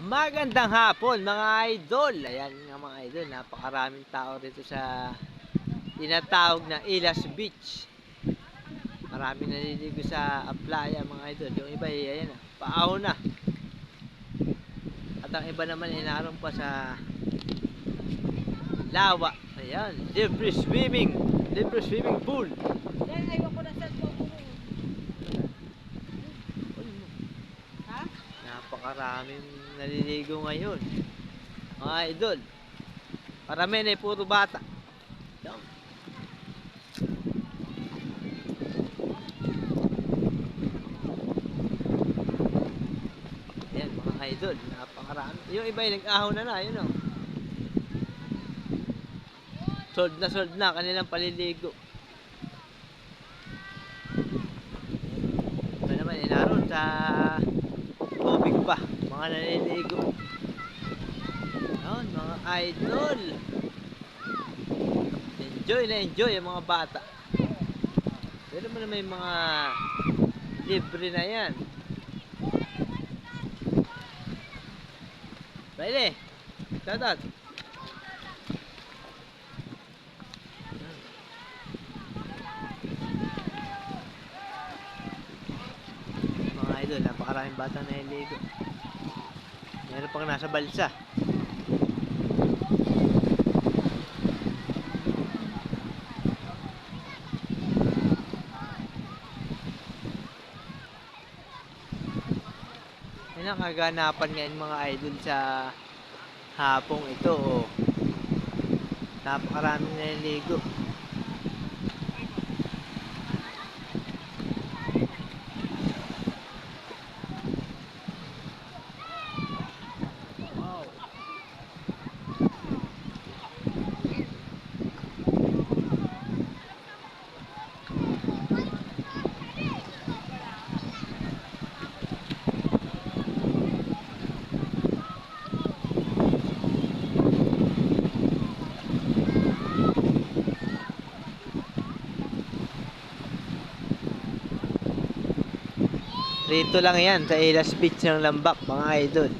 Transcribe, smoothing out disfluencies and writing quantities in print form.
Magandang hapon mga idol. Ayan nga mga idol, napakaraming tao dito sa tinatawag na Ilas Beach. Maraming naliligo sa playa mga idol. Yung iba ayan na, paahon na. At ang iba naman ay naroon pa sa lawa. Ayan, libre swimming pool. Yan, ayaw ko na sa mo. Ha? Napakaraming naliligo ngayon mga idol. Parami na puro bata. Ayan. Ayan mga idol, napakarami. Yung iba ay nag-ahon na yun o. Sold na kanilang paliligo. Iba naman ay naroon sa tubig pa, mga naliligo. Ayan mga idol. Enjoy ang mga bata. Pero naman may mga libre na yan. Baile, shoutout. Mga idol, napakaraming bata na naliligo. Meron pang nasa balsa. Yan ang kaganapan ngayon mga idol sa hapong ito. Oh. Napakaraming naliligo. Wow. Dito lang yan sa Ilas Beach ng Lambak mga idol.